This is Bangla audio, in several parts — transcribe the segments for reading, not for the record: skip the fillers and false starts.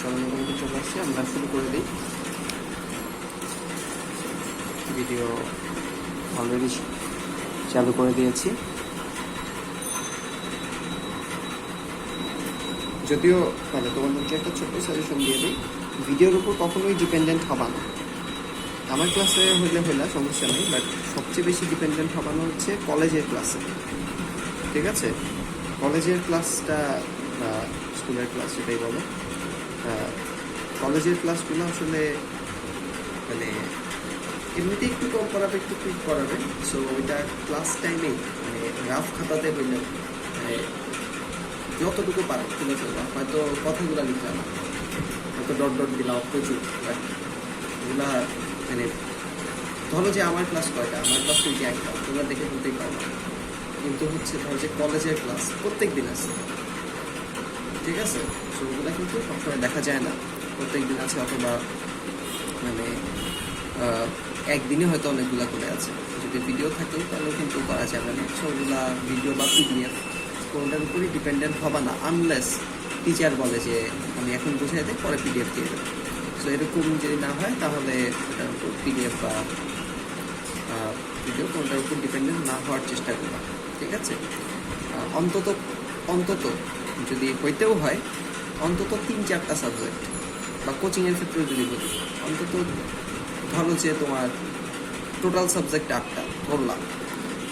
সবাই মোটামুটি চলে আসছে, আমরা শুরু করে দিই। ভিডিও অলরেডি চালু করে দিয়েছি, যদিও মানে তোমাদেরকে একটা ছোট্ট সাজেশন দিয়ে দিই, ভিডিওর উপর কখনোই ডিপেন্ডেন্ট হবা না। আমার ক্লাসে হইলে সমস্যা নেই, বাট সবচেয়ে বেশি ডিপেন্ডেন্ট হবানো হচ্ছে কলেজের ক্লাসে। ঠিক আছে, কলেজের ক্লাসটা বা স্কুলের ক্লাস যেটাই বলো, কলেজের ক্লাসগুলো আসলে মানে এমনিতে একটু কম করাবে, একটু কুইক করাবে। সো ওইটা ক্লাস টাইমেই মানে রাফ খাতাতে হইলে মানে যতটুকু পারো তুলে ফেলবা, হয়তো কথাগুলো লিখলাম না, হয়তো ডট ডট দিলাম প্রচুর, বাট এগুলা মানে ধরো যে আমার ক্লাস কয়টা, আমার ক্লাস তুই যে একটা তোমরা দেখে বলতেই পারো, কিন্তু হচ্ছে ধরো যে কলেজের ক্লাস প্রত্যেক দিন আছে। ঠিক আছে, সো ওগুলো কিন্তু সবসময় দেখা যায় না, প্রত্যেক দিন আছে, অথবা মানে একদিনে হয়তো অনেকগুলো করে আছে। যদি ভিডিও থাকে তাহলে কিন্তু করা যাবে না। সো ওগুলা ভিডিও বা পিডিএফ কোনটার উপরই ডিপেন্ডেন্ট হবে না, আনলেস টিচার বলে যে আমি এখন বুঝাই দেয় পরে পিডিএফ দিয়ে দেবো। সো এরকম যদি না হয় তাহলে ওটার উপর পিডিএফ বা ভিডিও কোনটার উপর ডিপেন্ডেন্ট না হওয়ার চেষ্টা করবা। ঠিক আছে, অন্তত অন্তত যদি হইতেও হয় অন্তত 3-4টা সাবজেক্ট, বা কোচিংয়ের ক্ষেত্রে যদি বলি অন্তত ধরো যে তোমার টোটাল সাবজেক্ট 8টা ধরলাম,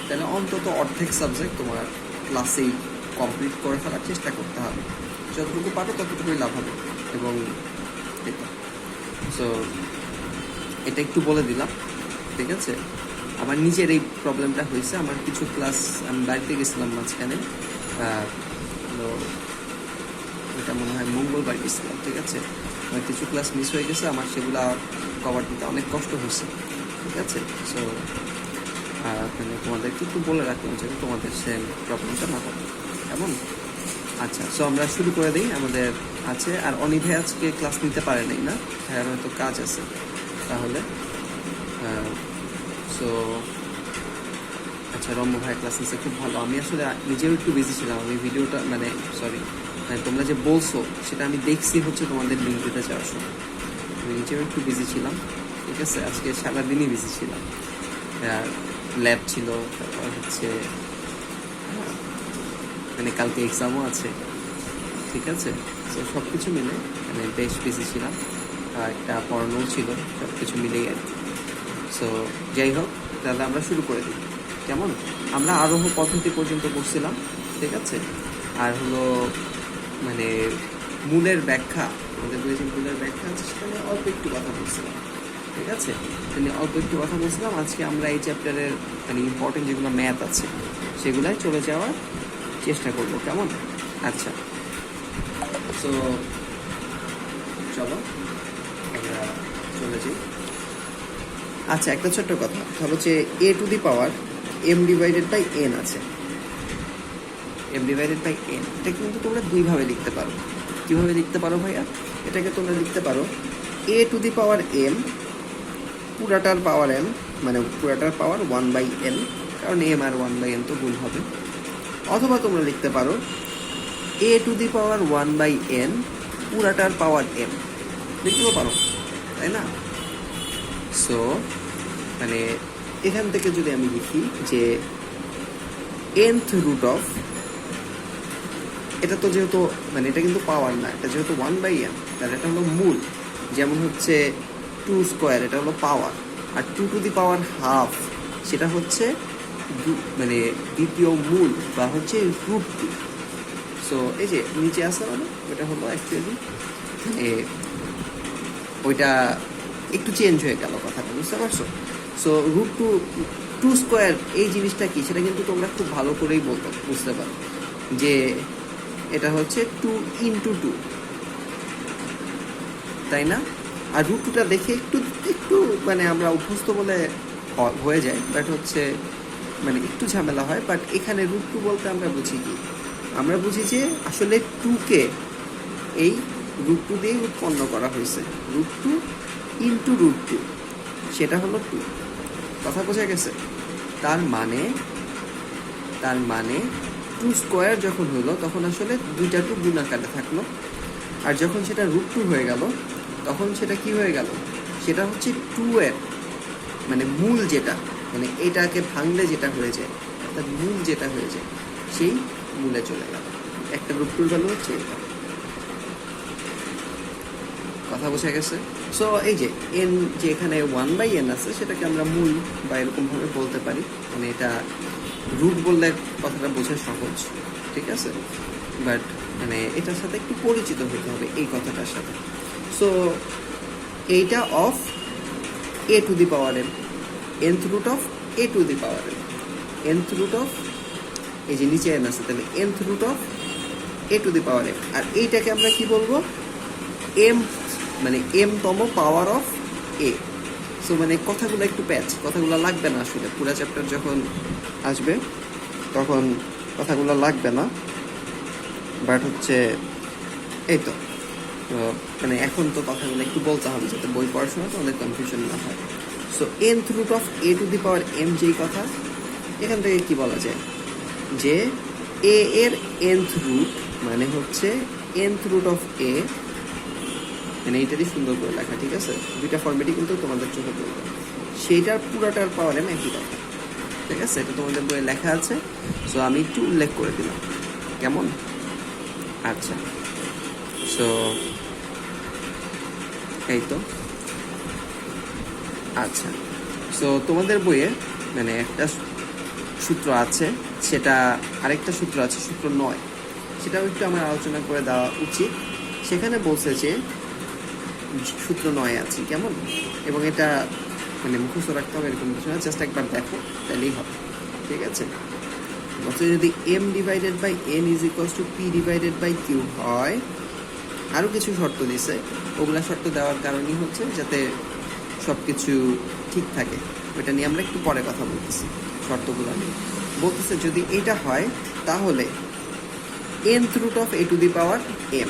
তাহলে অন্তত অর্ধেক সাবজেক্ট তোমার ক্লাসেই কমপ্লিট করে ফেলার চেষ্টা করতে হবে। যতটুকু পারো ততটুকুই লাভ হবে। এবং সো এটা একটু বলে দিলাম। ঠিক আছে, আমার নিজের এই প্রবলেমটা হয়েছে। আমার কিছু ক্লাস আমি বাড়িতে গেছিলাম মাঝখানে, এটা মনে হয় মঙ্গলবার গেছিলাম। ঠিক আছে, আমার কিছু ক্লাস মিস হয়ে গেছে, আমার সেগুলা কভার দিতে অনেক কষ্ট হয়েছে। ঠিক আছে, সো মানে তোমাদেরকে একটু বলে রাখলাম যে তোমাদের সেম প্রবলেমটা না হবে এমন। আচ্ছা, সো আমরা শুরু করে দিই। আমাদের আছে, আর অনিভে আজকে ক্লাস নিতে পারে নাই না, হ্যাঁ হয়তো কাজ আছে। তাহলে সো আচ্ছা, রম্য ভাই ক্লাস নিচ্ছে, খুব ভালো। আমি আসলে নিজেও একটু বিজি ছিলাম, আমি ভিডিওটা মানে সরি তোমরা যে বলছো সেটা আমি দেখছি হচ্ছে তোমাদের লিঙ্ক দিতে যাওয়ার সময়, আমি নিজেও একটু বিজি ছিলাম। ঠিক আছে, আজকে সারাদিনই বিজি ছিলাম, আর ল্যাব ছিল, তারপর হচ্ছে মানে কালকে এক্সামও আছে। ঠিক আছে, তো সব কিছু মিলে মানে বেশ বিজি ছিলাম, একটা পড়ানোও ছিল, সব কিছু মিলেই আর কি। সো যাই হোক, তাহলে আমরা শুরু করে দিই। কেমন, আমরা আরোহ পদ্ধতি পর্যন্ত পড়ছিলাম। ঠিক আছে, আর হলো মানে মূলের ব্যাখ্যা, আমাদের যে মূলের ব্যাখ্যা আছে সেখানে অল্প একটু কথা বলছিলাম। ঠিক আছে, মানে অল্প একটু কথা বলছিলাম। আজকে আমরা এই চ্যাপ্টারের মানে ইম্পর্টেন্ট যেগুলো ম্যাথ আছে সেগুলাই চলে যাওয়ার চেষ্টা করব। কেমন, আচ্ছা তো চলো আমরা চলে যাই। আচ্ছা, একটা ছোট্ট কথা, ধরো যে a to the power m divided by n আছে, m ডিভাইডেড বাই n, এটা কিন্তু তোমরা দুইভাবে লিখতে পারো। কিভাবে লিখতে পারো ভাইয়া? এটাকে তোমরা লিখতে পারো a to the power m পুরাটার পাওয়ার m, মানে পুরাটার পাওয়ার 1/n, কারণ m আর 1/n তো গুণ হবে। অথবা তোমরা লিখতে পারো a to the power 1/n পুরাটার পাওয়ার m, লিখতেও পারো, তাই না? সো মানে এখান থেকে যদি আমি লিখি যে nth রুট অফ, এটা তো যেহেতু মানে এটা কিন্তু পাওয়ার না, এটা যেহেতু 1/n, তাহলে এটা হলো মূল। যেমন হচ্ছে 2 স্কোয়ার, এটা হলো পাওয়ার, আর 2 টু দি পাওয়ার হাফ সেটা হচ্ছে মানে দ্বিতীয় মূল বা হচ্ছে রুট 2। সো এই যে নিচে আসা মানে ওটা হলো অ্যাকচুয়ালি ওইটা একটু চেঞ্জ হয়ে গেল, কথাটা বুঝতে পারছো? সো রুট 2 স্কোয়ার এই জিনিসটা কি সেটা কিন্তু তোমরা খুব ভালো করেই বুঝতে পারো যে এটা হচ্ছে 2 ইন্টু 2, তাই না? আর রুট 2টা দেখে একটু একটু মানে আমরা অভ্যস্ত বলে হয়ে যায়, বাট হচ্ছে মানে একটু ঝামেলা হয়। বাট এখানে রুট 2 বলতে আমরা বুঝি কি? আমরা বুঝি যে আসলে 2কে এই রুট 2 দিয়েই উৎপন্ন করা হয়েছে, রুট 2 ইন্টু রুট 2, সেটা হলো 2। কথা বোঝা গেছে? তার মানে 2 স্কোয়ার যখন হলো তখন আসলে দুইটা 2 গুণ আকারে থাকলো, আর যখন সেটা √2 হয়ে গেল তখন সেটা কি হয়ে গেল, সেটা হচ্ছে 2 এর মানে মূল যেটা, মানে এটাকে ভাঙলে যেটা হয়ে যায় অর্থাৎ মূল যেটা হয়ে যায় সেই মূলে চলে গেল। একটা √2 ভ্যালু হচ্ছে এটা। কথা বোঝা গেছে? সো এই যে এন, যে এখানে 1/n আছে সেটাকে আমরা মূল বা এরকমভাবে বলতে পারি, মানে এটা রুট বললে কথাটা বোঝা সহজ, ঠিক আছে, বাট মানে এটার সাথে একটু পরিচিত হতে হবে এই কথাটার সাথে। সো এইটা of a to the power m, nth root of a to the power m, nth root of, এই যে নিচে n আছে তাহলে nth root of a to the power m, আর এইটাকে আমরা কি বলবো, m মানে m তম পাওয়ার অফ a। সো মানে কথাগুলো একটু প্যাচ, কথাগুলো লাগবে না আসলে, পুরো চ্যাপ্টার যখন আসবে তখন কথাগুলো লাগবে না, বাট হচ্ছে এই তো মানে এখন তো কথাগুলো একটু বলতে হবে যাতে বই পড়াশোনা তো অনেক কনফিউশন না হয়। So nth root of a to the power m যেই কথা, এখান থেকে কি বলা যায় যে a এর nth রুট মানে হচ্ছে nth রুট অফ a, মানে এইটারই সুন্দর করে লেখা, ঠিক আছে, দুইটা ফর্মেটই কিন্তু তোমাদের চোখে পড়বে, সেইটার পুরোটার পাওয়ার m একই কথা, ঠিক আছে, এটা তোমাদের বইয়ে লেখা আছে। সো আমি একটু উল্লেখ করে দিলাম, কেমন? আচ্ছা, সো এই তো। আচ্ছা, সো তোমাদের বইয়ে মানে একটা সূত্র আছে, সেটা আরেকটা সূত্র আছে, সূত্র 9, সেটাও একটু আমার আলোচনা করে দেওয়া উচিত। সেখানে বলছে যে সূত্র 9 আছে কেমন, এবং এটা মানে মুখস্থ রাখতে হবে এরকম কিছু না, জাস্ট একবার দেখো তাহলেই হবে, ঠিক আছে। যদি m divided by n is equals to p divided by q হয়, আরও কিছু শর্ত দিছে, ওগুলা শর্ত দেওয়ার কারণই হচ্ছে যাতে সব কিছু ঠিক থাকে, ওইটা নিয়ে আমরা একটু পরে কথা বলতেছি, শর্তগুলো নিয়ে বলতেছে যদি এটা হয় তাহলে nth root of a to the power m,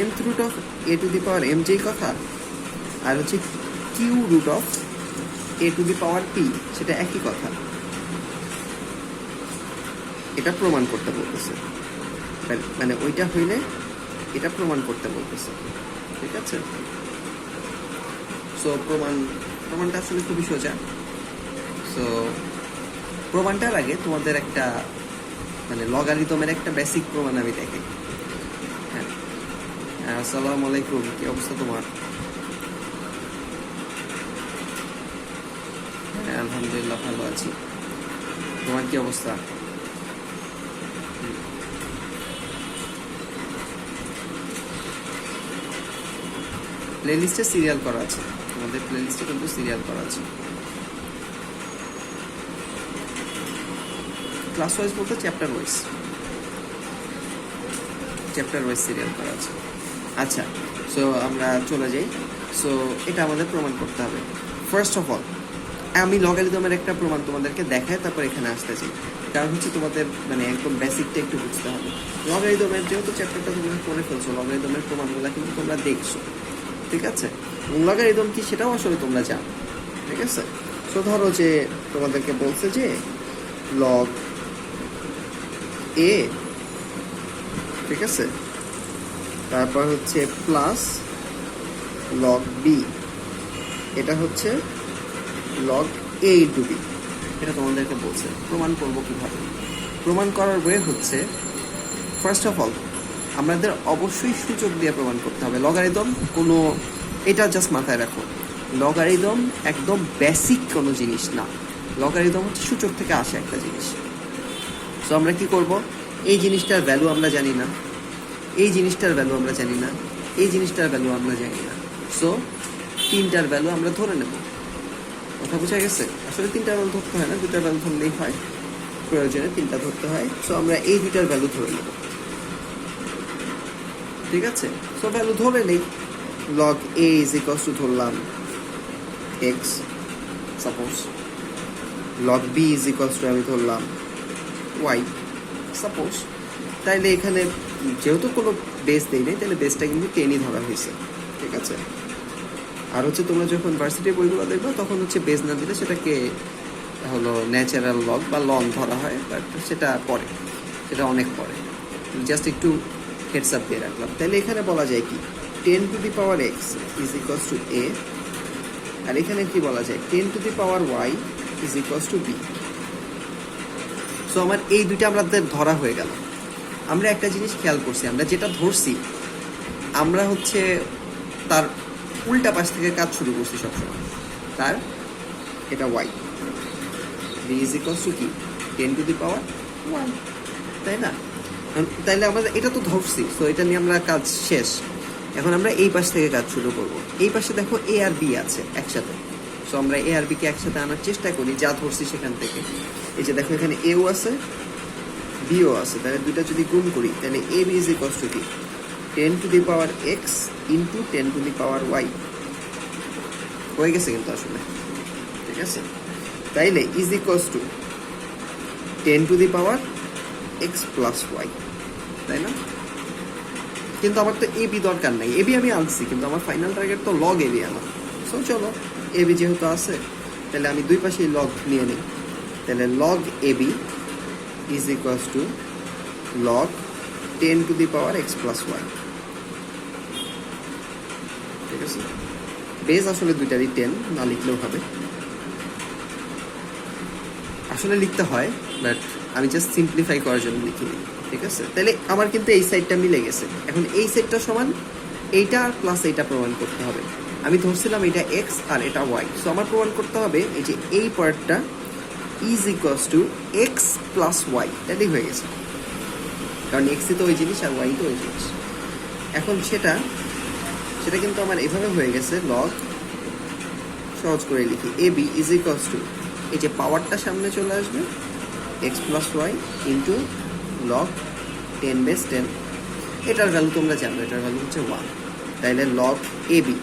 nth root of a to the power m যেই কথা, আর হচ্ছে q root of a to the power p সেটা একই কথা, এটা প্রমাণ করতে বলতেছে, মানে ওইটা হইলে এটা প্রমাণ করতে বলতেছে, ঠিক আছে। সো প্রমাণটা আসলে খুবই সোজা। সো প্রমাণটার আগে তোমাদের একটা মানে লগারিদমের একটা বেসিক প্রমাণ আমি দেখি। হ্যাঁ, আসসালামু আলাইকুম, কি অবস্থা তোমার? হ্যাঁ, আলহামদুলিল্লাহ ভালো আছি, তোমার কি অবস্থা? প্লেলিস্টে সিরিয়াল করা আছে, আমাদের প্লেলিস্টে কিন্তু সিরিয়াল করা আছে, ক্লাস ওয়াইজ বলতে চ্যাপ্টার ওয়াইজ সিরিয়াল করা আছে। আচ্ছা, সো আমরা চলে যাই। সো এটা আমাদের প্রমাণ করতে হবে। ফার্স্ট অফ অল আমি লগারিদমের একটা প্রমাণ তোমাদেরকে দেখাই, তারপর এখানে আসতে চাই, কারণ হচ্ছে তোমাদের মানে একদম বেসিকটা একটু বুঝতে হবে। লগারিদমের যেহেতু চ্যাপ্টারটা তোমরা করে ফেলছো, লগারিদমের প্রমাণগুলো কিন্তু তোমরা দেখছো, ঠিক আছে, লগারিদম কি সেটাও আসলে তোমরা জানো, ঠিক আছে। সো ধরো যে তোমাদেরকে বলছে যে লগ এ, ঠিক আছে, তারপর হচ্ছে প্লাস লগ বি, এটা হচ্ছে লগ এ ইন্টু বি, এটা তোমাদেরকে বলছে। প্রমাণ করবো কিভাবে? প্রমাণ করার ওয়ে হচ্ছে ফার্স্ট অফ অল আমাদের অবশ্যই সূচক দিয়ে প্রমাণ করতে হবে। লগারিদম কোনো, এটা জাস্ট মাথায় রাখো, লগারিদম একদম বেসিক কোনো জিনিস না, লগারিদম হচ্ছে সূচক থেকে আসে একটা জিনিস। সো আমরা কি করব, এই জিনিসটার ভ্যালু আমরা জানি না, এই জিনিসটার ভ্যালু আমরা জানি না, এই জিনিসটার ভ্যালু আমরা জানি না, সো তিনটার ভ্যালু আমরা ধরে নেব। কথা বোঝা গেছে? আসলে তিনটার ভ্যালু ধরতে হয় না, দুটার ভ্যালু ধরলেই হয়, প্রয়োজনে তিনটা ধরতে হয়। সো আমরা এই দুটার ভ্যালু ধরে নেব, ঠিক আছে। সো ভ্যালু ধরে নেই, log A is equals to ধরলাম X suppose, log B is equals to আমি ধরলাম ওয়াই সাপোজ। তাইলে এখানে যেহেতু কোনো বেস দেই নেই, তাহলে বেসটা কিন্তু 10ই ধরা হয়েছে, ঠিক আছে। আর হচ্ছে তোমরা যখন ভার্সিটির বইগুলো দেখবে তখন হচ্ছে বেস না দিলে সেটাকে হলো ন্যাচারাল লগ বা লং ধরা হয়, বাট সেটা পরে, সেটা অনেক পরে, জাস্ট একটু হেডস আপ দিয়ে রাখলাম। তাহলে এখানে বলা যায় কি 10 to the power X is equals to A, আর এখানে কি বলা যায় 10 to the power Y is equals to B. So আমার এই দুইটা আমাদের ধরা হয়ে গেল। আমরা একটা জিনিস খেয়াল করছি, আমরা যেটা ধরছি আমরা হচ্ছে তার উল্টা পাশ থেকে কাজ শুরু করছি সবসময়। তার এটা y, b is equals to কি 10 টু দি পাওয়ার ওয়াই, তাই না? তাইলে আমরা এটা তো ধরছি, সো এটা নিয়ে আমরা কাজ শেষ। এখন আমরা এই পাশ থেকে কাজ শুরু করব। এই পাশে দেখো এ আর বি আছে একসাথে, সো আমরা এ আর বিকে একসাথে আনার চেষ্টা করি যা ধরছি সেখান থেকে। এই যে দেখো এখানে এও আছে বিও আছে, তাহলে দুইটা যদি গুণ করি তাহলে এ বি ইজ ইকুয়ালস টু কি 10 to the power x into 10 to the power y হয়ে গেছে কিন্তু আসলে, ঠিক আছে? তাইলে is equals to 10 to the power x plus y, তাই না? কিন্তু আমার তো এ বি দরকার নাই, এ বি আমি আনছি, কিন্তু আমার ফাইনাল টার্গেট তো লগ এ বি আমার। সো চলো এ বি যেহেতু আছে তাহলে আমি দুই পাশেই লগ নিয়ে নিই। তাহলে log a b is equals to log 10 to the power x plus y, ঠিক আছে? বেস আসলে দুইটারই 10, না লিখলেও হবে, আসলে লিখতে হয়, বাট আমি জাস্ট সিম্পলিফাই করার জন্য লিখিনি, ঠিক আছে? তাহলে আমার কিন্তু এই সাইডটা মিলে গেছে। এখন এই সাইডটা সমান এইটা আর প্লাস এইটা প্রমাণ করতে হবে। আমি ধরছিলাম এটা এক্স আর এটা ওয়াই, সো আমার প্রমাণ করতে হবে এই যে এই পার্টটা is equals to x plus y, এটাই হয়ে গেছে, কারণ এক্সই তো ওই জিনিস আর ওয়াই তো ওই জিনিস। এখন সেটা কিন্তু আমার এভাবে হয়ে গেছে, লগ সহজ করে লিখি a b is equals to এই যে পাওয়ারটা সামনে চলে আসবে x plus y into log 10 base 10, এটার ভ্যালু তোমরা জানো, এটার ভ্যালু হচ্ছে 1। তাইলে log a b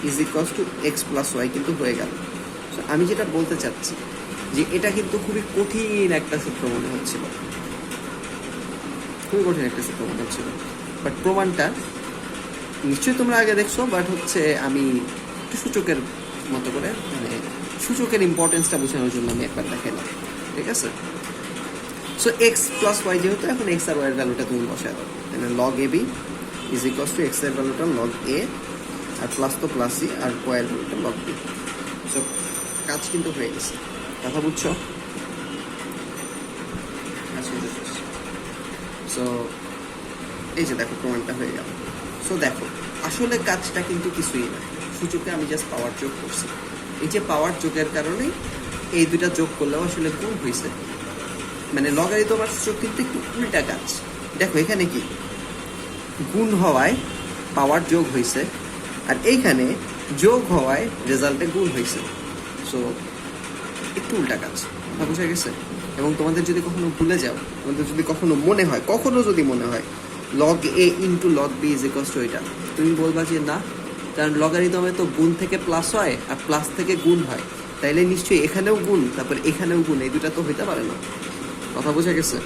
is equals to x plus y কিন্তু হয়ে গেল। সো আমি যেটা বলতে চাচ্ছি যে এটা কিন্তু খুবই কঠিন একটা সূত্র মনে হচ্ছিল, খুবই কঠিন একটা সূত্র মনে হচ্ছিল, বাট প্রমাণটা নিশ্চয়ই তোমরা আগে দেখছো, বাট হচ্ছে আমি একটু সূচকের মতো করে, মানে সূচকের ইম্পর্টেন্সটা বোঝানোর জন্য আমি একবার দেখালাম, ঠিক আছে? সো এক্স প্লাস ওয়াই যেহেতু, এখন এক্স আর ওয়াইয়ের ভ্যালুটা তুমি বসায় দাও। তাহলে log a b is equals to x এর ভ্যালুটা লগ এ, আর প্লাস তো প্লাসই, আর ওয়াইয়ের ভ্যালুটা লগ বি। সো কাজ কিন্তু হয়ে গেছে, কথা বুঝছো? সো এই যে দেখো প্রমাণটা হয়ে গেল। সো দেখো আসলে কাজটা কিন্তু কিছুই না, সূচকে আমি জাস্ট পাওয়ার যোগ করছি। এই যে পাওয়ার যোগের কারণে এই দুইটা যোগ করলেও আসলে গুণ হয়েছে, মানে লগারিদম আর সূচক কিন্তু একটু উল্টা কাজ। দেখো এখানে কি গুণ হওয়ায় পাওয়ার যোগ হয়েছে, আর এইখানে যোগ হওয়ায় রেজাল্টে গুণ হয়েছে। সো একটু উল্টা কাজ, কথা বোঝা গেছে? এবং তোমাদের যদি কখনো ভুলে যাও, তোমাদের যদি কখনো যদি মনে হয় log a into log B is equals to এটা, তুমি বলবা যে না, কারণ লগারিদমে তো গুণ থেকে প্লাস হয় আর প্লাস থেকে গুণ হয়, তাইলে নিশ্চয়ই এখানেও গুণ তারপর এখানেও গুণ, এই দুটা তো হইতে পারে না। কথা বোঝা গেছে?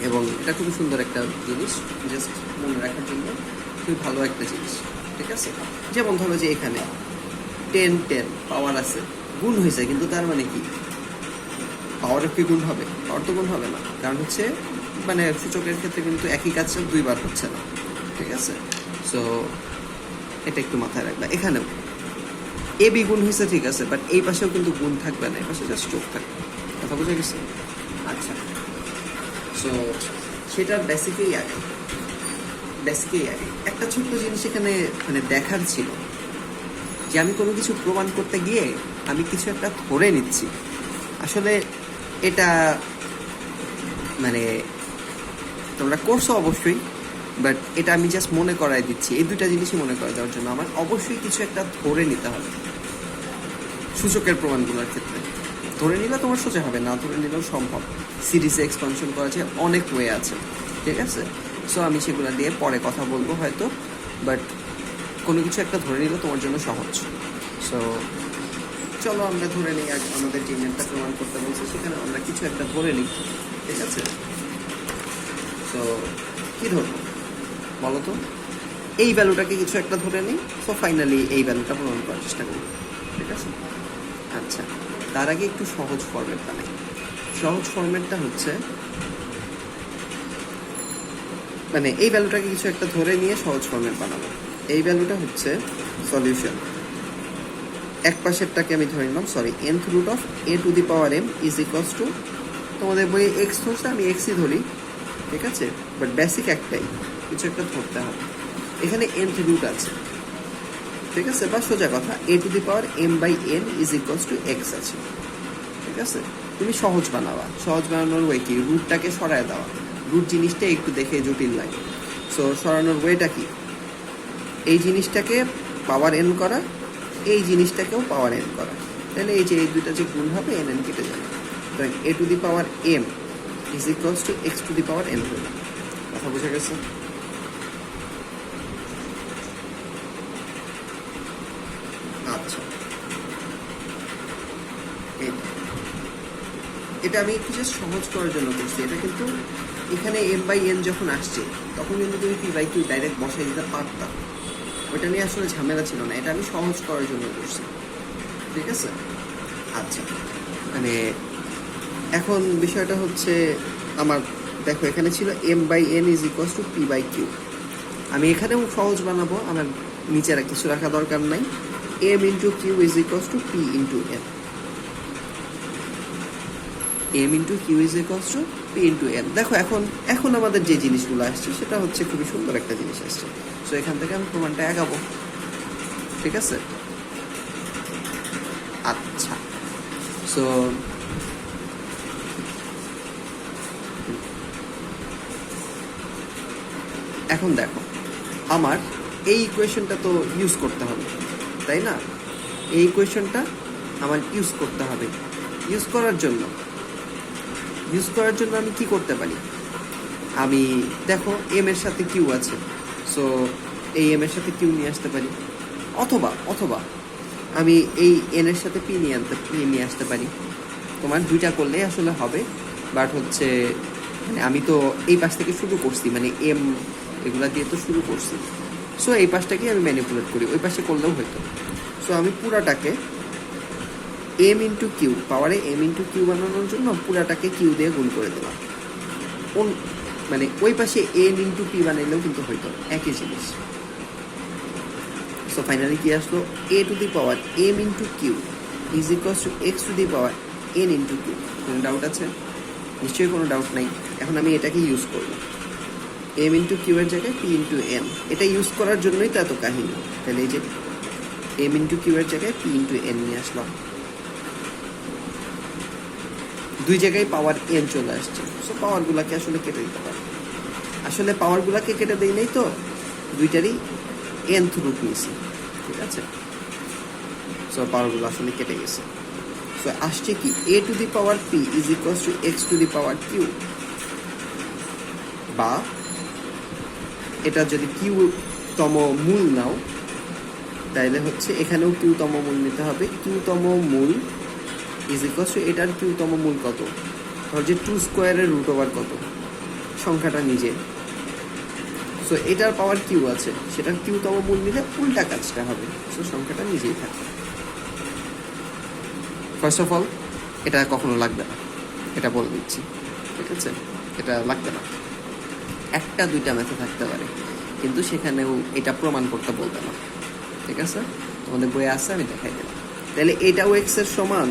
এবং এটা খুবই সুন্দর একটা জিনিস, জাস্ট মনে রাখার জন্য খুবই ভালো একটা জিনিস, ঠিক আছে? যেমন ধরো যে এখানে 10 পাওয়ার আছে, গুণ হয়েছে, কিন্তু তার মানে কি পাওয়ারের কি গুণ হবে? পাওয়ার তো গুণ হবে না, কারণ হচ্ছে মানে সূচকের ক্ষেত্রে কিন্তু একই কাজটা দুইবার হচ্ছে না, ঠিক আছে? সো এটা একটু মাথায় রাখবে। এখানেও এ বি গুণ হয়েছে, ঠিক আছে, বাট এই পাশেও কিন্তু গুণ থাকবে না, এই পাশে জাস্ট যোগ থাকবে, কথা বোঝা গেছে? আচ্ছা, সো সেটার বেসিকেই আগে একটা ছোট্ট জিনিস এখানে মানে দেখার ছিল, যে আমি কোনো কিছু প্রমাণ করতে গিয়ে আমি কিছু একটা ধরে নিচ্ছি। আসলে এটা মানে তোমরা করছো অবশ্যই, বাট এটা আমি জাস্ট মনে করাই দিচ্ছি, এই দুটা জিনিসই মনে করাই দেওয়ার জন্য আমার অবশ্যই কিছু একটা ধরে নিতে হবে। সূচকের প্রমাণগুলোর ক্ষেত্রে ধরে নিলে তোমার সোজা হবে, না ধরে নিলেও সম্ভব। সিরিজে এক্সপানশন করা যায়, অনেক ওয়ে আছে, ঠিক আছে? সো আমি সেগুলো দিয়ে পরে কথা বলবো হয়তো, বাট কোনো কিছু একটা ধরে নিলে তোমার জন্য সহজ। সো চলো আমরা ধরে নিই, আগে আমাদের যে ম্যাথটা প্রমাণ করতে বলছি সেখানে আমরা কিছু একটা ধরে নিই, ঠিক আছে? সো কী ধরবো বলো তো? এই ভ্যালুটাকে কিছু একটা ধরে নিই, সো ফাইনালি এই ভ্যালুটা প্রমাণ করার চেষ্টা করি, ঠিক আছে? আচ্ছা, তার আগে একটু সহজ ফরম্যাট বানাই। সহজ ফরম্যাটটা হচ্ছে মানে এই ভ্যালুটাকে কিছু একটা ধরে নিয়ে সহজ ফর্মেট বানাবো। এই ভ্যালুটা হচ্ছে সলিউশন, এক পাশেরটাকে আমি ধরে নিলাম, sorry, nth root of a to the power m is equals to, তোমাদের বইয়ে এক্স ধরছে, আমি এক্সই ধরি, ঠিক আছে, বাট বেসিক একটাই, কিছু একটা ধরতে হবে। এখানে nth রুট আছে, ঠিক আছে, বা সোজা কথা a to the power m by n is equals to x আছে, ঠিক আছে। তুমি সহজ বানাবা, সহজ বানানোর ওয়ে কি, রুটটাকে সরায় দেওয়া, রুট জিনিসটা একটু দেখে জটিল লাগে। সো সরানোর ওয়েটা কি, এই জিনিসটাকে পাওয়ার এন করা, এই জিনিসটাকেও পাওয়ার এন করা, তাহলে এই যে এই দুইটা যে গুণ হবে এন এন কেটে যাবে, A to the power M is equals to X to the power N হলো। কথা বোঝা গেছে? আচ্ছা, এটা আমি একটু জাস্ট সহজ করার জন্য করছি। এটা কিন্তু এখানে এম বাই এন যখন আসছে তখন কিন্তু তুমি পি বাই কিউ ডাইরেক্ট বসাই দিতে পারতাম, ওইটা নিয়ে আসলে ঝামেলা ছিল না, এটা আমি সহজ করার জন্য করছি, ঠিক আছে। আচ্ছা, মানে এখন বিষয়টা হচ্ছে আমার, দেখো এখানে ছিল m by n is equals to p by q, আমি এখানেও সহজ বানাবো, আমার নিচে কিছু রাখা দরকার নাই, m into Q is equals to p into n, m into Q is equals to p into n. দেখো এখন এখন আমাদের যে জিনিসগুলো আসছে সেটা হচ্ছে খুবই সুন্দর একটা জিনিস আসছে। সো এখান থেকে আমি প্রমাণটা আগাবো, ঠিক আছে। আচ্ছা, সো এখন দেখো আমার এই ইকুয়েশনটা তো ইউজ করতে হবে, তাই না? এই ইকুয়েশনটা আমার ইউজ করতে হবে। ইউজ করার জন্য আমি কি করতে পারি, আমি দেখো এম এর সাথে কিউ আছে, সো এই এম এর সাথে কিউ নিয়ে আসতে পারি, অথবা আমি এই এন এর সাথে পি নিয়ে আসতে পারি। তোমার দুইটা করলেই আসলে হবে, বাট হচ্ছে মানে আমি তো এই পাশ থেকে শুরু করছি, মানে এম এগুলা দিয়ে তো শুরু করছি, সো এই পাশটাকে আমি ম্যানিপুলেট করি, ওই পাশে করলেও হইতো। সো আমি পুরাটাকে এম ইন্টু কিউ, পাওয়ারে এম ইন্টু কিউ বানানোর জন্য পুরাটাকে কিউ দিয়ে গুণ করে দিলাম, মানে ওই পাশে এন ইন্টু পি বানাইলেও কিন্তু হইতো, একই জিনিস। সো ফাইনালি কি আসলো, A to the power M into Q is equals to X to the power N into Q. কোনো ডাউট আছে? নিশ্চয়ই কোনো ডাউট নাই। এখন আমি এটাকে ইউজ করব, এম ইন্টু কিউ এর জায়গায় পি ইন্টু এন, এটা ইউজ করার জন্যই তো এত কাহিনী। তাহলে এই যে এম ইন্টু কিউ এর জায়গায় পি ইন্টু এন নিয়ে আসলাম, দুই জায়গায় পাওয়ার এন চলে আসছে। সো পাওয়ারগুলোকে আসলে কেটে দিতে পারে, আসলে পাওয়ারগুলোকে কেটে দেই নাই তো, দুইটারই nth রুট নিয়েছি, ঠিক আছে। সো পাওয়ারগুলো আসলে কেটে গেছে। সো আসছে কি, A to the power P is equals to X to the power Q, বা এটা যদি কিউ তম মূল নাও তাইলে হচ্ছে এখানেও কিউ তম মূল নিতে হবে, কিউ তম মূল ইজ ইকুয়ালস টু এটার কিউ তম মূল কত, ধর যে 2 স্কোয়ারের রুট ওভার কত, সংখ্যাটা নিজে। সো এটার পাওয়ার কিউ আছে, সেটার কিউ তম মূল নিলে উল্টা কাজটা হবে, সো সংখ্যাটা নিজেই থাকে। ফার্স্ট অফ অল এটা কখনো লাগবে না, এটা বলে দিচ্ছি, ঠিক আছে, এটা লাগবে না। একটা দুইটা ম্যাথে থাকতে পারে, কিন্তু সেখানেও এটা প্রমাণ করতে বলবে না, ঠিক আছে। তোমাদের বইয়ে আছে, আমি দেখাই দিলাম। তাহলে এটাও এক্স এর সমান,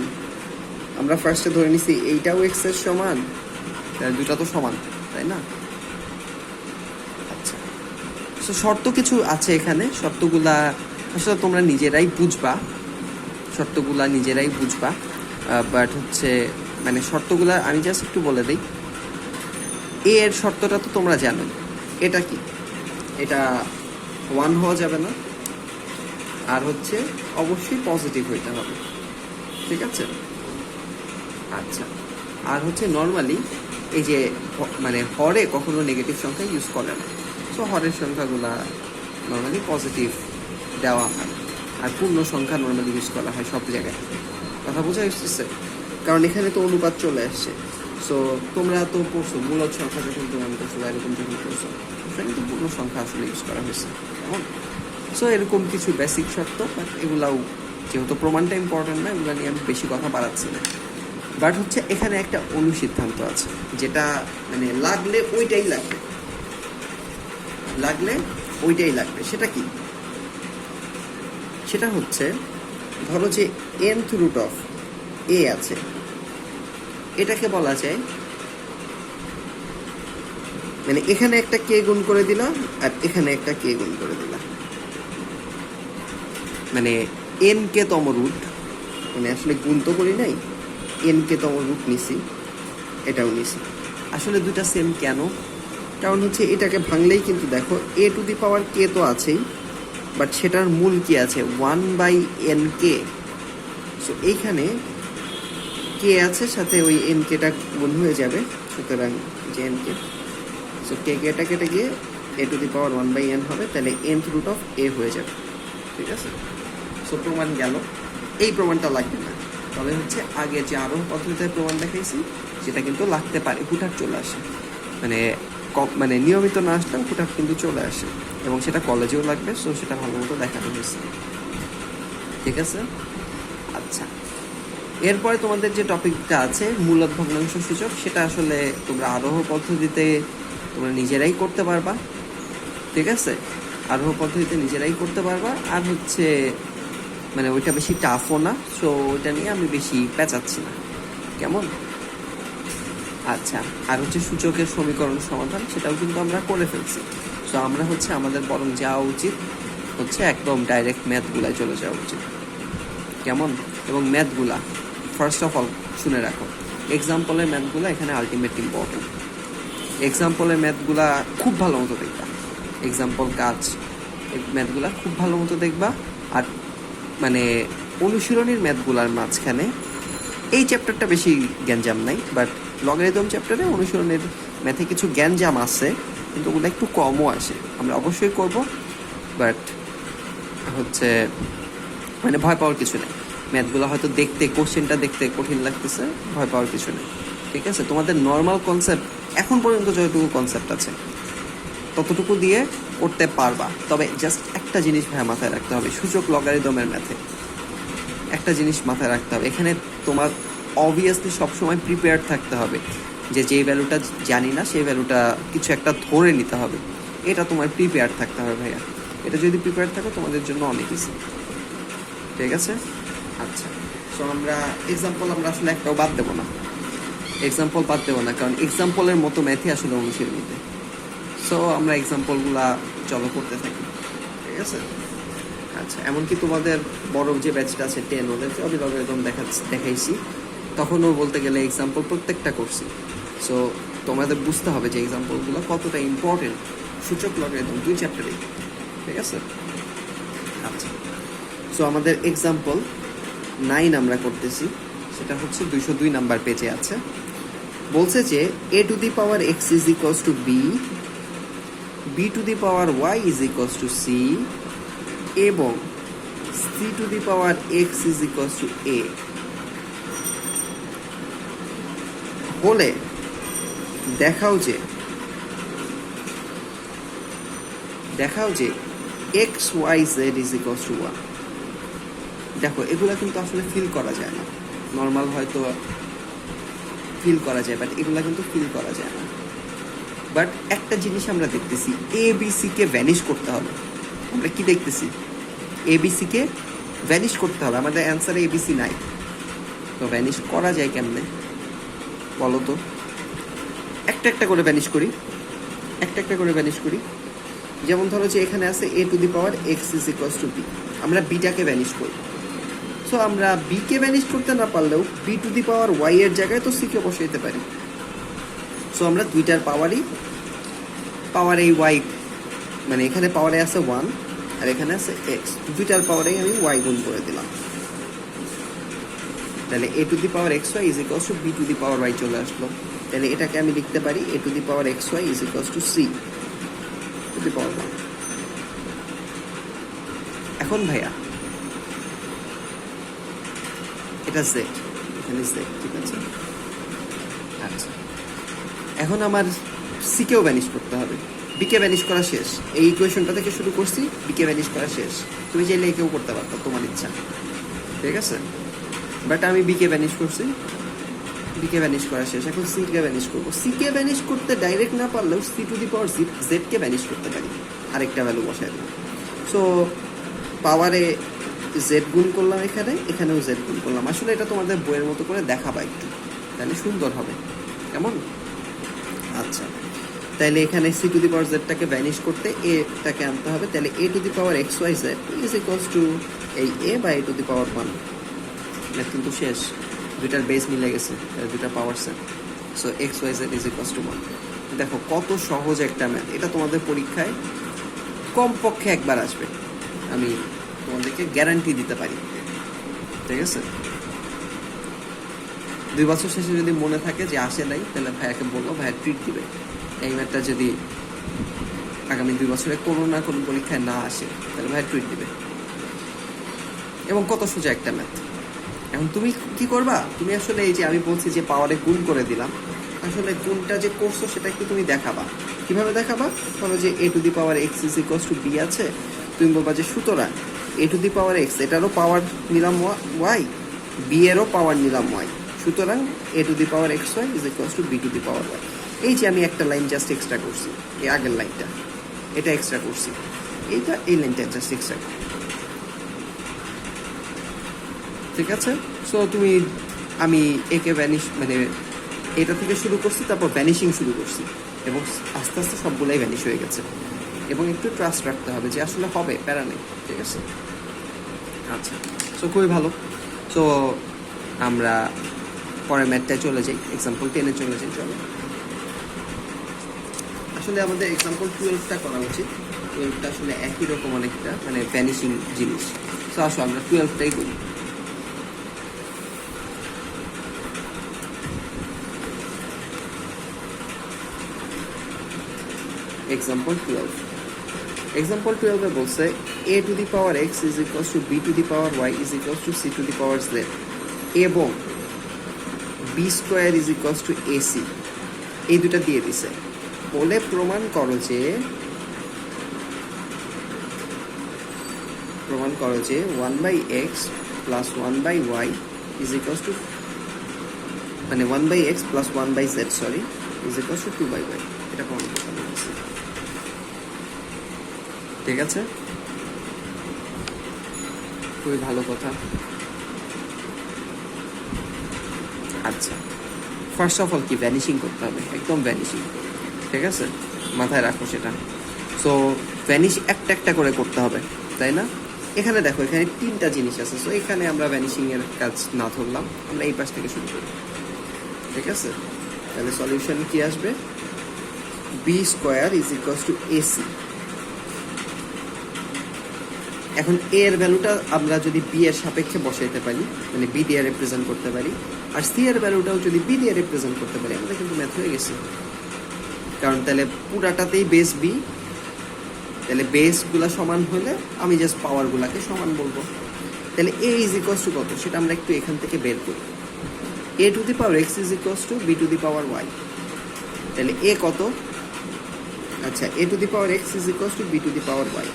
আমরা ফার্স্টে ধরে নিছি এইটাও এক্স এর সমান, তাহলে দুটা তো সমান, তাই না? আচ্ছা, সো শর্ত কিছু আছে এখানে, শর্তগুলা আসলে তোমরা নিজেরাই বুঝবা, বাট হচ্ছে মানে শর্তগুলা আমি জাস্ট একটু বলে দিই। এ এর শর্তটা তো তোমরা জানো, এটা কি, এটা 1 হওয়া যাবে না, আর হচ্ছে অবশ্যই পজিটিভ হইতে হবে, ঠিক আছে। আচ্ছা, আর হচ্ছে নর্মালি এই যে মানে হরে কখনো নেগেটিভ সংখ্যা ইউজ করে না, সো হরের সংখ্যাগুলা নর্মালি পজিটিভ দেওয়া হয়, আর পূর্ণ সংখ্যা নর্মালি ইউজ করা হয় সব জায়গায়। কথা বোঝা যাচ্ছে? কারণ এখানে তো অনুপাত চলে আসছে। সো তোমরা তো পড়ছো মূলদ সংখ্যা যখন তুমি করছো বা এরকম যখন করছো, এখানে তো পূর্ণ সংখ্যা আসলে ইউজ করা হয়েছে, কেমন? সো এরকম কিছু বেসিক শর্ত, বাট এগুলাও যেহেতু প্রমাণটা ইম্পর্টেন্ট না, এগুলো নিয়ে আমি বেশি কথা বাড়াচ্ছি না। বাট হচ্ছে এখানে একটা অনুসিদ্ধান্ত আছে, যেটা মানে লাগলে ওইটাই লাগবে, লাগলে ওইটাই লাগবে। সেটা কি? সেটা হচ্ছে ধরো যে nth রুট অফ a আছে, এটাকে বলা যায় মানে এখানে একটা কে গুণ করে দিলাম আর এখানে একটা কে গুণ করে দিলাম, মানে n কে তম রুট, মানে আসলে গুণ তো করি নাই, n কে তম রুট নিছি, এটাও নিছি। আসলে দুটা সেম কেন? কারণ হচ্ছে এটাকে ভাঙলেই কিন্তু দেখো a টু দি পাওয়ার কে তো আছেই, বাট সেটার মূল কি আছে 1/nk। সো এইখানে কে আছে, সাথে ওই এন কেটা গুণ হয়ে যাবে, সুতরাং যে এন কে, সো কে কেটা কেটে গিয়ে a to the power 1/n হবে, তাহলে nth রুট অফ a হয়ে যাবে। ঠিক আছে, সো প্রমাণ গেল। এই প্রমাণটা লাগবে না, তবে হচ্ছে আগে যে আরোহ পদ্ধতিতে প্রমাণ দেখাইছি সেটা কিন্তু লাগতে পারে, হুটহাট চলে আসে, মানে মানে নিয়মিত না আসলেও হুটহাট কিন্তু চলে আসে, এবং সেটা কলেজেও লাগবে। সো সেটা ভালো মতো দেখানো হয়েছে। ঠিক আছে, আচ্ছা, এরপরে তোমাদের যে টপিকটা আছে মূলদ ভগ্নাংশ সূচক, সেটা আসলে তোমরা আরোহ পদ্ধতিতে তোমরা নিজেরাই করতে পারবা। ঠিক আছে, আরোহ পদ্ধতিতে নিজেরাই করতে পারবা, আর হচ্ছে মানে ওইটা বেশি টাফও না, সো ওইটা নিয়ে আমি বেশি পেঁচাচ্ছি না, কেমন? আচ্ছা, আর হচ্ছে সূচকের সমীকরণ সমাধান, সেটাও কিন্তু আমরা করে ফেলছি। সো আমরা হচ্ছে আমাদের বরং যাওয়া উচিত হচ্ছে একদম ডাইরেক্ট ম্যাথগুলায় চলে যাওয়া উচিত, কেমন? এবং ম্যাথগুলা ফার্স্ট অফ অল শুনে রাখো, এক্সাম্পলের ম্যাথগুলো এখানে আলটিমেট ইম্পর্টেন্ট। এক্সাম্পলের ম্যাথগুলা খুব ভালো মতো দেখবা, এক্সাম্পল কাজ ম্যাথগুলা খুব ভালো মতো দেখবা। আর মানে অনুশীলনীর ম্যাথগুলার মাঝখানে এই চ্যাপ্টারটা বেশি গ্যাঞ্জাম নাই, বাট লগারিদম চ্যাপ্টারে অনুশীলনের ম্যাথে কিছু গ্যাঞ্জাম আছে, কিন্তু ওগুলো একটু কমও আসে। আমরা অবশ্যই করব, বাট হচ্ছে মানে ভয় পাওয়ার কিছু নেই। ম্যাথগুলো হয়তো দেখতে, কোশ্চেনটা দেখতে কঠিন লাগতেছে, ভয় পাওয়ার কিছু নেই। ঠিক আছে, তোমাদের নর্মাল কনসেপ্ট এখন পর্যন্ত যতটুকু কনসেপ্ট আছে ততটুকু দিয়ে করতে পারবা। তবে জাস্ট একটা জিনিস ভাই মাথায় রাখতে হবে, সূচক লগারিদমের ম্যাথে একটা জিনিস মাথায় রাখতে হবে, এখানে তোমার অবভিয়াসলি সবসময় প্রিপেয়ার্ড থাকতে হবে যে যেই ভ্যালুটা জানি না সেই ভ্যালুটা কিছু একটা ধরে নিতে হবে, এটা তোমার প্রিপেয়ার্ড থাকতে হবে ভাইয়া। এটা যদি প্রিপেয়ার্ড থাকো তোমাদের জন্য অনেক ইজি। ঠিক আছে, আচ্ছা, সো আমরা এক্সাম্পল আমরা আসলে একটাও বাদ দেবো না, এক্সাম্পল বাদ দেবো না, কারণ এক্সাম্পলের মতো ম্যাথই আসলে অনুশীলনীতে। সো আমরা এক্সাম্পলগুলা চলো করতে থাকি। ঠিক আছে, আচ্ছা, এমনকি তোমাদের বড় যে ব্যাচটা আছে 10, ওদেরকে আমি লগারিদম দেখাইছি, তখনও বলতে গেলে এক্সাম্পল প্রত্যেকটা করছি। সো তোমাদের বুঝতে হবে যে এক্সাম্পলগুলো কতটা ইম্পর্টেন্ট সূচক লগারিদম 2 চ্যাপ্টারে। ঠিক আছে, আচ্ছা, সো আমাদের এক্সাম্পল 9 আমরা করতেছি, সেটা হচ্ছে 202 নাম্বার পেজে আছে। বলছে যে a to the power x is equals to b, b to the power y is equals to c, এবং c to the power x is equals two a হলে দেখাও যে x y z is equals to 1। দেখো এগুলো কিন্তু আসলে ফিল করা যায় না, নর্মাল হয়তো ফিল করা যায়, বাট এগুলো কিন্তু ফিল করা যায় না। বাট একটা জিনিস আমরা দেখতেছি, এ বি সি কে ভ্যানিশ করতে হবে। আমরা কি দেখতেছি? এ বি সি কে ভ্যানিশ করতে হবে। আমাদের অ্যান্সারে এ বি সি নাই, তো ভ্যানিশ করা যায় কেমনে বলো তো? একটা একটা করে ভ্যানিশ করি। যেমন ধরো যে এখানে আছে a to the power x is equals to b, আমরা বিটাকে ভ্যানিশ করি। সো আমরা বি কে ভ্যানিশ করতে না পারলেও b to the power y এর জায়গায় তো c কে বসাইতে পারি। সো আমরা দুইটার পাওয়ার এই y, মানে এখানে পাওয়ারে আছে 1 আর এখানে আছে x, দুইটার পাওয়ারেই আমি y গুণ করে দিলাম, তাহলে a to the power xy is equals to b to the power y চলে আসলো। তাহলে এটাকে আমি লিখতে পারি a to the power xy is equals to c to the power 1। এখন ভাইয়া এটা z, এখানে z, ঠিক আছে? আচ্ছা, এখন আমার c কেও ভ্যানিশ করতে হবে, b কে ভ্যানিশ করা শেষ। এই ইকুয়েশনটা থেকে শুরু করছি, b কে ভ্যানিশ করা শেষ। তুমি চাইলে কেউ করতে পারতো, তোমার ইচ্ছা, ঠিক আছে? বাট আমি b কে ভ্যানিশ করছি, b কে ভ্যানিশ করা শেষ। এখন c কে ভ্যানিশ করবো। c কে ভ্যানিশ করতে ডাইরেক্ট না পারলেও c to the power z K vanish করতে পারি। আরেকটা ভ্যালু বসাই দিলাম। সো পাওয়ারে জেড গুণ করলাম, এখানেও জেড গুণ করলাম। আসলে এটা তোমাদের বইয়ের মতো করে দেখাবা একটু, তাহলে সুন্দর হবে। কেমন? আচ্ছা, তাহলে এখানে সি টু দি পাওয়ার জেডটাকে ভ্যানিশ করতে এটাকে আনতে হবে। তাহলে A to the power X Y Z is equals to এই এ বা এ টু দি পাওয়ার 1। ম্যাথ কিন্তু শেষ, দুইটার বেস মিলে গেছে, দুইটা power set. So x Y Z is equals to 1। দেখো কত সহজ একটা ম্যাথ, এটা তোমাদের পরীক্ষায় কমপক্ষে একবার আসবে, আমি তোমাদেরকে গ্যারান্টি দিতে পারি। ঠিক আছে, 2 বছর শেষে যদি মনে থাকে যে আসে নাই, তাহলে ভাইয়াকে বলবো, ভাইয়া ট্রিট দিবে। এই ম্যাথটা যদি আগামী 2 বছরে কোনো না কোনো পরীক্ষায় না আসে, তাহলে ভাইয়া ট্রিট দিবে। এবং কত সোজা একটা ম্যাথ। এখন তুমি কি করবা, তুমি আসলে এই যে আমি বলছি যে পাওয়ারে গুণ করে দিলাম, আসলে গুণটা যে করছো সেটা একটু তুমি দেখাবা। কিভাবে দেখাবা? ধরো যে A to the power X is equals to B আছে, তুমি বলবা যে সুতরাং A to the power x, এটারও পাওয়ার নিলাম ওয়াই, বি এরও পাওয়ার নিলাম ওয়াই, সুতরাং A to the power X Y is equals to B to the power Y. এই যে আমি একটা লাইন জাস্ট এক্সট্রা করছি, এই আগের লাইনটা এটা এক্সট্রা করছি, এই লাইনটা জাস্ট এক্সট্রা। ঠিক আছে, সো তুমি আমি একে ভ্যানিশ মানে এটা থেকে শুরু করছি, তারপর ভ্যানিশিং শুরু করছি, এবং আস্তে আস্তে সবগুলাই ভ্যানিশ হয়ে গেছে। এবং একটু ট্রাস্ট রাখতে হবে যে আসলে হবে, প্যারা নেই। ঠিক আছে, আচ্ছা, সো খুবই ভালো। সো আমরা পরের ম্যাথটায় চলে যাই, এক্সাম্পল 10-এ চলে যাই। চলো, আসলে আমাদের এক্সাম্পল 12টা করা উচিত। 12টা আসলে একই রকম অনেকটা, মানে ভ্যানিশিং জিনিস। সো আসো আমরা 12টাই করি। এক্সাম্পল 12, এক্সাম্পল 12-এ বলছে A to the power X is equals to B to the power Y is equals to C to the power Z এবং B square is equals to AC, এই দুটা দিয়ে দিছে। বলে প্রমাণ করো যে 1/x plus 1/y is equals two, মানে 1/x plus 1/z sorry is equals two 2/y। এটা প্রমাণ করতে বলছি। ঠিক আছে, খুবই ভালো কথা। আচ্ছা, ফার্স্ট অফ অল কি ভ্যানিশিং করতে হবে, একদম ভ্যানিশিং। ঠিক আছে, মাথায় রাখো সেটা। সো ভ্যানিশ একটা একটা করে করতে হবে, তাই না? এখানে দেখো, এখানে 3টা জিনিস আছে। সো এখানে আমরা ভ্যানিশিং এর কাজ না ধরলাম, আমরা এই পাশ থেকে শুরু করি। ঠিক আছে, তাহলে সলিউশন কি আসবে? B square is equals to ac. এখন এ এর ভ্যালুটা আমরা যদি বি এর সাপেক্ষে বসাইতে পারি, মানে বি দিয়ে রিপ্রেজেন্ট করতে পারি, আর সি এর ভ্যালুটাও যদি বি দিয়ে রিপ্রেজেন্ট করতে পারি, আমাদের কিন্তু ম্যাথ হয়ে গেছে। কারণ তাহলে পুরাটাতেই বেস বি, তাহলে বেসগুলা সমান হলে আমি জাস্ট পাওয়ারগুলাকে সমান বলবো। তাহলে এ ইজ ইকুয়ালস টু কত, সেটা আমরা একটু এখান থেকে বের করি। A to the power X is equals to B to the power Y. তাহলে এ কত? আচ্ছা, A to the power X is equals to B to the power Y.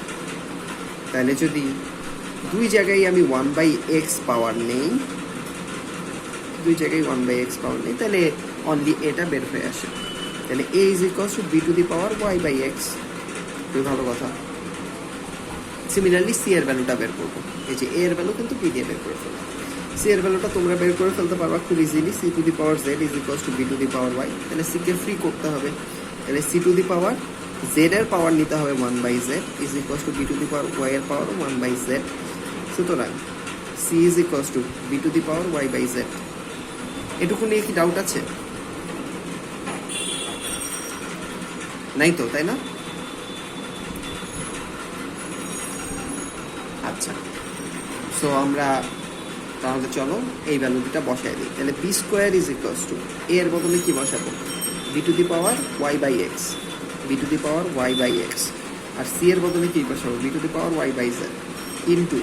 তাহলে যদি দুই জায়গায় আমি 1/x পাওয়ার নেই, তাহলে অনলি এটা বের হয়ে আসে। তাহলে a is equals to B to the power Y by x. খুবই ভালো কথা। সিমিলারলি সি এর ভ্যালুটা বের করবো। এই যে এ এর ভ্যালু কিন্তু বি দিয়ে বের করে ফেলবো। সি এর ভ্যালুটা তোমরা বের করে ফেলতে পারবা খুব easily. C to the power Z is equals to B to the power Y. তাহলে সি কে ফ্রি করতে হবে। তাহলে C to the power Z এর পাওয়ার নিতে হবে 1/z is equals to B to the power Y এর পাওয়ার 1/z। সুতরাং C is equals to B to the power Y by Z. এটুকু নিয়ে কি ডাউট আছে? নাই তো, তাই না? আচ্ছা, সো আমরা তাহলে চলো এই ভ্যালু দুটা বসাই দিই। তাহলে B square is equals to A এর বদলে কি বসাবো? B to the power Y by X, B to the power Y by X. আর সি এর বদলে কি বসাবো? B to the power Y by Z into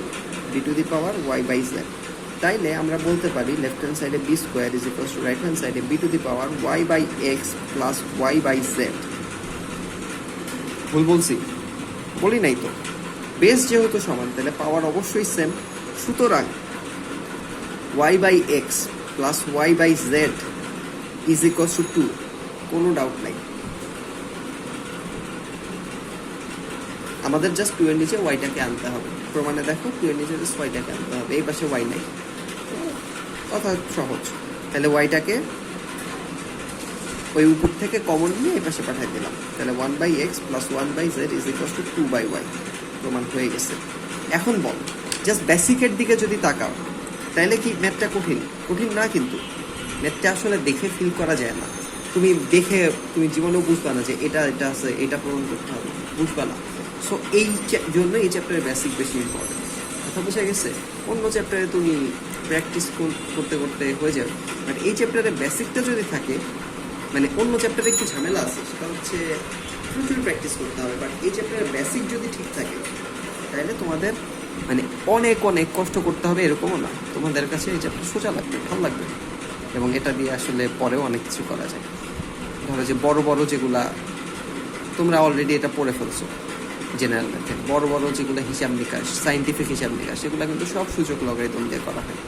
B to the power Y by Z. তাইলে আমরা বলতে পারি লেফট হ্যান্ড সাইডে B square is equals to right hand সাইডে B to the power Y by x plus y by z. ভুল বলছি? বলি নাই তো। বেস যেহেতু সমান, তাহলে পাওয়ার অবশ্যই সেম। সুতরাং y by x plus y by z is equals to 2। কোনো ডাউট নাই। আমাদের জাস্ট 2 এর নিচে ওয়াইটাকে আনতে হবে। প্রমাণে দেখো 2 এর নিচে জাস্ট ওয়াইটাকে আনতে হবে, এই পাশে ওয়াই নাই, কথা সহজ। তাহলে ওয়াইটাকে ওই উপর থেকে কমন নিয়ে এই পাশে পাঠিয়ে দিলাম, তাহলে 1/x + 1/z = 2/y, প্রমাণ হয়ে গেছে। এখন বল, জাস্ট বেসিকের দিকে যদি তাকাও তাহলে কি ম্যাথটা কঠিন? কঠিন না, কিন্তু ম্যাথটা আসলে দেখে ফিল করা যায় না। তুমি দেখে তুমি জীবনেও বুঝবা না যে এটা এটা আছে, এটা প্রমাণ করতে হবে, বুঝবা না। সো এই জন্য এই চ্যাপ্টারের বেসিক বেশি ইম্পর্টেন্ট, কথা বোঝা গেছে? অন্য চ্যাপ্টারে তুমি প্র্যাকটিস করতে করতে হয়ে যাবে, বাট এই চ্যাপ্টারে বেসিকটা যদি থাকে, মানে অন্য চ্যাপ্টারে একটু ঝামেলা আছে, সেটা হচ্ছে প্রচুর প্র্যাকটিস করতে হবে, বাট এই চ্যাপ্টারের বেসিক যদি ঠিক থাকে তাহলে তোমাদের মানে অনেক অনেক কষ্ট করতে হবে এরকমও না, তোমাদের কাছে এই চ্যাপ্টার সোজা লাগবে, ভালো লাগবে, এবং এটা দিয়ে আসলে পরেও অনেক কিছু করা যায়। ধরো যে বড় বড় যেগুলা তোমরা অলরেডি এটা পড়ে ফেলছো জেনারেল ম্যাথে, বড় বড় যেগুলো হিসাব নিকাশ, সাইন্টিফিক হিসাব নিকাশ, সেগুলো কিন্তু সব সূচক লগারিদম দিয়ে করা হয়,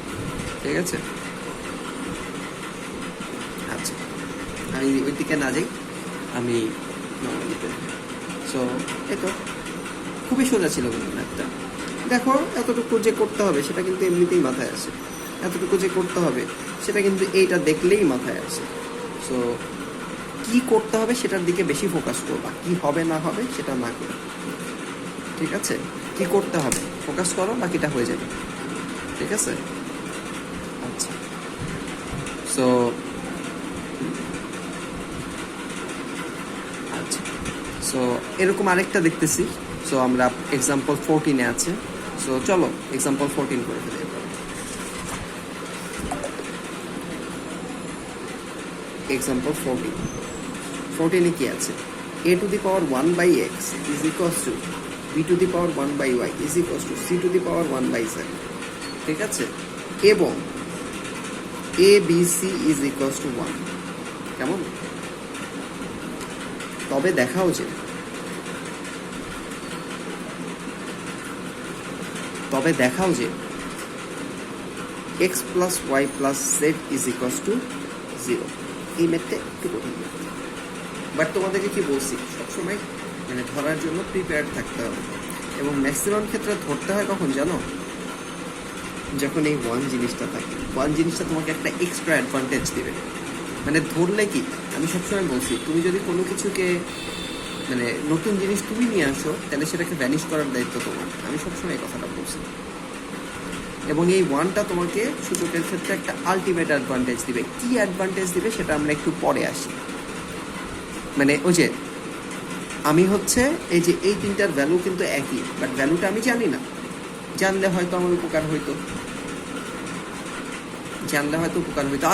ঠিক আছে? আচ্ছা, আমি ওই দিকে না যাই, আমি নর্মালিতে। সো এই তো খুবই সোজা ছিল কিন্তু ম্যাথটা। দেখো এতটুকু যে করতে হবে সেটা কিন্তু এমনিতেই মাথায় আসে, এতটুকু যে করতে হবে সেটা কিন্তু এইটা দেখলেই মাথায় আসে। সো কি করতে হবে সেটার দিকে বেশি ফোকাস করবা, কি হবে না হবে সেটা না করে, ঠিক আছে? কি করতে হবে ফোকাস করো, বাকিটা হয়ে যাবে, ঠিক আছে? আচ্ছা, সো আচ্ছা, সো এরকম আরেকটা দেখতেছি। সো আমরা এক্সাম্পল 14-এ আছে, সো চলো এক্সাম্পল 14 করে ফেলি। এক্সাম্পল 14-এ কি আছে? a⁴1/x = b⁴1/y c⁴ 1/z, ঠিক আছে? এবং abc = 1, কেমন? তবে দেখাও যে x + y + z = 0। এই ম্যাথটা একটু কঠিন, বাট তোমাদেরকে কি বলছি, সবসময় মানে ধরার জন্য প্রিপেয়ার্ড থাকতে হবে, এবং ম্যাক্সিমাম ক্ষেত্রে ধরতে হয় কখন জানো? যখন এই 1 জিনিসটা থাকে, 1 জিনিসটা তোমাকে একটা এক্সট্রা অ্যাডভান্টেজ দেবে। মানে ধরলে কি, আমি সবসময় বলছি, তুমি যদি কোনো কিছুকে মানে নতুন জিনিস তুমি নিয়ে আসো, তাহলে সেটাকে ভ্যানিশ করার দায়িত্ব তোমার, আমি সবসময় এই কথাটা বলছি। এবং এই 1টা তোমাকে সূচকের ক্ষেত্রে একটা আলটিমেট অ্যাডভান্টেজ দিবে। কি অ্যাডভান্টেজ দিবে সেটা আমরা একটু পরে আসি। মানে ওই যে আমি হচ্ছে এই যে এই তিনটার ভ্যালু কিন্তু একই, বাট ভ্যালুটা আমি জানি না, জানলে হয়তো আমার উপকার হইতো,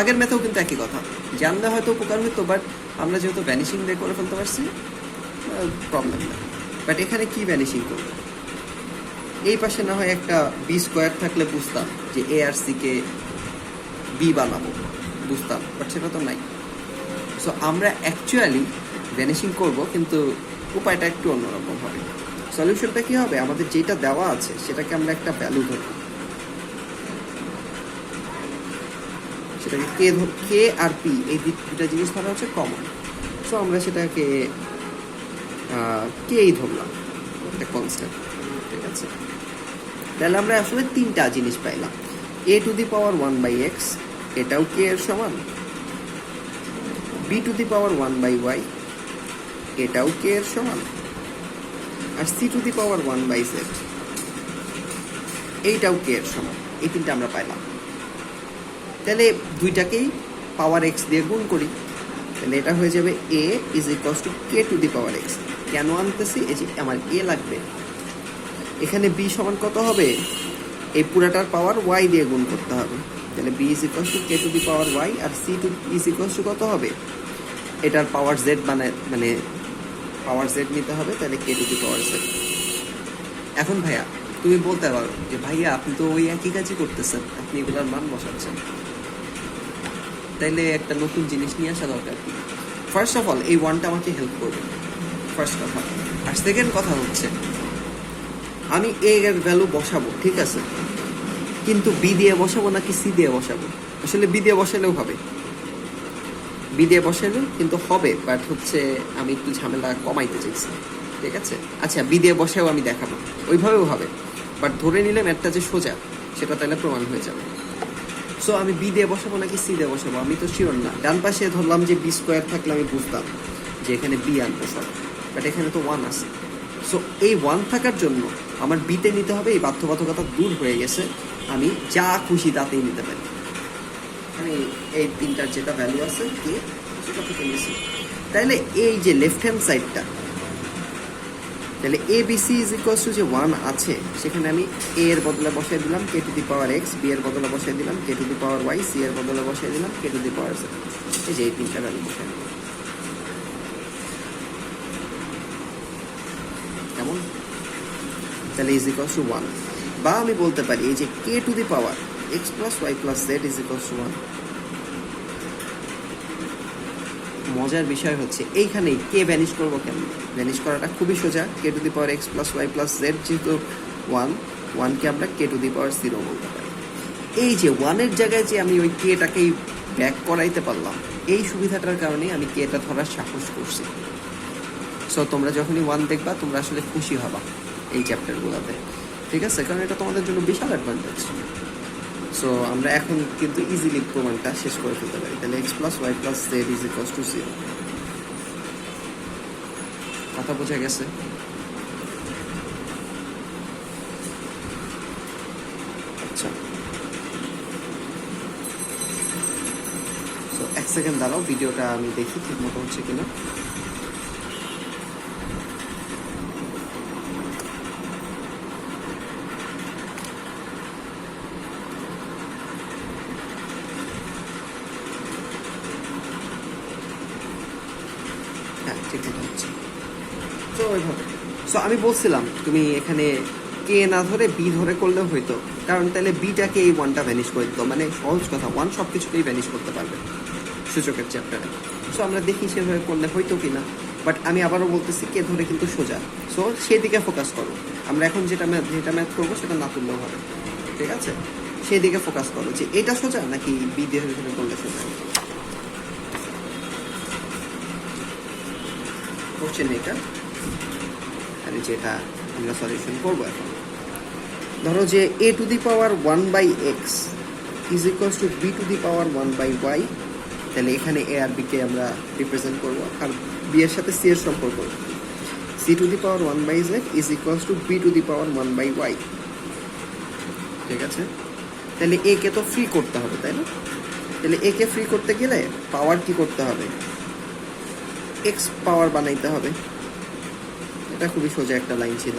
আগের ম্যাথেও কিন্তু একই কথা, জানলে হয়তো উপকার হইতো, বাট আমরা যেহেতু ভ্যানিশিং দিয়ে করে ফেলতে পারছি, প্রবলেম না। বাট এখানে কি ভ্যানিশিং করবো? এই পাশে না হয় একটা b² থাকলে বুঝতাম যে a R c K b বানাবো, বুঝতাম, বাট সেটা তো নাই। সো আমরা অ্যাকচুয়ালি ভ্যানিশিং করব, কিন্তু উপায়টা একটু অন্যরকম হবে। সলিউশনটা কি হবে? আমাদের যেটা দেওয়া আছে সেটাকে আমরা একটা ভ্যালু ধরব, সেটাকে কে আর পি, এই দুটা জিনিস ধরা হচ্ছে কমন। সো আমরা সেটাকে কেই ধরলাম, একটা কনস্ট্যান্ট, ঠিক আছে? তাহলে আমরা আসলে 3টা জিনিস পাইলাম। a⁴1/x এটাও কে এর সমান, b⁴1/y এটাও কে এর সমান, আর c⁴1/z এইটাও কে এর সমান। এই 3টা আমরা পাইলাম। তাহলে দুইটাকেই পাওয়ার x দিয়ে গুণ করি, তাহলে এটা হয়ে যাবে a = k⁴x। কেন আনতেছি? এই যে আমার a লাগবে, এখানে b সমান কত হবে? এই পুরাটার পাওয়ার y দিয়ে গুণ করতে হবে, তাহলে b = k⁴y, আর c কত হবে? এটার পাওয়ার z মানে পাওয়ার z নিতে হবে, তাহলে k⁴z। এখন ভাইয়া তুমি বলতে পারো যে ভাইয়া আপনি তো ওই একই কাজই করতেছেন, আপনি এগুলার মান বসাচ্ছেন, তাইলে একটা নতুন জিনিস নিয়ে আসা দরকার। ফার্স্ট অফ অল এই 1টা আমাকে হেল্প করবে, ফার্স্ট কথা। আর সেকেন্ড কথা হচ্ছে আমি a এর ভ্যালু বসাবো, ঠিক আছে, কিন্তু b দিয়ে বসাবো নাকি c দিয়ে বসাবো? আসলে b দিয়ে বসালেও হবে, কিন্তু হবে, বাট হচ্ছে আমি একটু ঝামেলা কমাইতে চাইছি। ঠিক আছে, আচ্ছা বি দিয়ে বসেও আমি দেখাবো, ওইভাবেও হবে, বাট ধরে নিলে ম্যাথটা যে সোজা সেটা তাহলে প্রমাণ হয়ে যাবে। সো আমি বি দিয়ে বসাবো নাকি সি দিয়ে বসাবো আমি তো শিওর না। ডান পাশে ধরলাম যে বি স্কোয়ার থাকলে আমি বুঝতাম যে এখানে বি আনবো সব, বাট এখানে তো 1 আছে। সো এই 1 থাকার জন্য আমার বিতে নিতে হবে, এই বাধ্যবাধকতা দূর হয়ে গেছে, আমি যা খুশি তাতেই নিতে পারি। আমি এই তিনটার যেটা ভ্যালু আছে কি সেটা থেকে নিয়েছি। তাহলে এই যে লেফট হ্যান্ড সাইডটা, তাহলে এ B C is equals to যে 1 আছে, সেখানে আমি এ এর বদলে বসাই দিলাম K to the power X, B এর বদলে বসাই দিলাম K to the power Y, C এর বদলে বসাই দিলাম K to the power Z. এই যে এই তিনটা ভ্যালু বসাই দিলাম, কেমন? তাহলে ইজ ইকুয়ালস টু 1, বা আমি বলতে পারি এই যে K to the power x plus Y plus Z is equals to 1। মজার বিষয় হচ্ছে এইখানেই কে ভ্যানিশ করবো কেন? ভ্যানিশ করাটা খুবই সোজা, K to the power x plus Y plus Z যেহেতু 1কে আমরা কে টু দি পাওয়ার 0 বলতে পারি। এই যে 1-এর জায়গায় যে আমি ওই কেটাকেই ব্যাক করাইতে পারলাম, এই সুবিধাটার কারণে আমি কেটা ধরার সাহস করছি। সো তোমরা যখনই 1 দেখবা তোমরা আসলে খুশি হবা এই চ্যাপ্টারগুলোতে, ঠিক আছে, কারণ এটা তোমাদের জন্য বিশাল অ্যাডভান্টেজ। সো আমরা এখন কিন্তু ইজিলি প্রমাণটা শেষ করে ফেলতে পারি। তাহলে x plus Y plus Z is equals to 0। কথা বোঝা গেছে? আচ্ছা, সো 1 সেকেন্ড দাঁড়াও, ভিডিওটা আমি দেখি ঠিক মতো হচ্ছে কিনা। হ্যাঁ, ঠিক মতো হচ্ছে। তো ওইভাবে, সো আমি বলছিলাম তুমি এখানে কে না ধরে বি ধরে করলেও হইতো, কারণ তাহলে বিটাকে এই 1টা ভ্যানিশ করে দিত, মানে সহজ কথা 1 সব কিছুকেই ভ্যানিশ করতে পারবে সূচকের চ্যাপ্টারে। সো আমরা দেখি সেভাবে করলে হইতো কিনা, বাট আমি আবারও বলতেছি কে ধরে কিন্তু সোজা, সো সেদিকে ফোকাস করো। আমরা এখন যেটা ম্যাথ করবো সেটা না তুললেও হবে, ঠিক আছে, সেদিকে ফোকাস করো যে এটা সোজা নাকি বি দিয়ে ধরে করলে সোজা। কোশ্চেন এটা, আর যেটা আমরা সলিউশন করবো এখন। ধরো যে A to the power 1/x is equals to B to the power 1/y। তাহলে এখানে এ আর বিকে আমরা রিপ্রেজেন্ট করবো, আর বি এর সাথে সি এর সম্পর্ক, c to the power 1/z is equals to B to the power 1/y। ঠিক আছে, তাহলে এ কে তো ফ্রি করতে হবে, তাই না? তাহলে এ কে ফ্রি করতে গেলে পাওয়ার কি করতে হবে? এক্স পাওয়ার বানাইতে হবে। এটা খুবই সোজা একটা লাইন ছিল।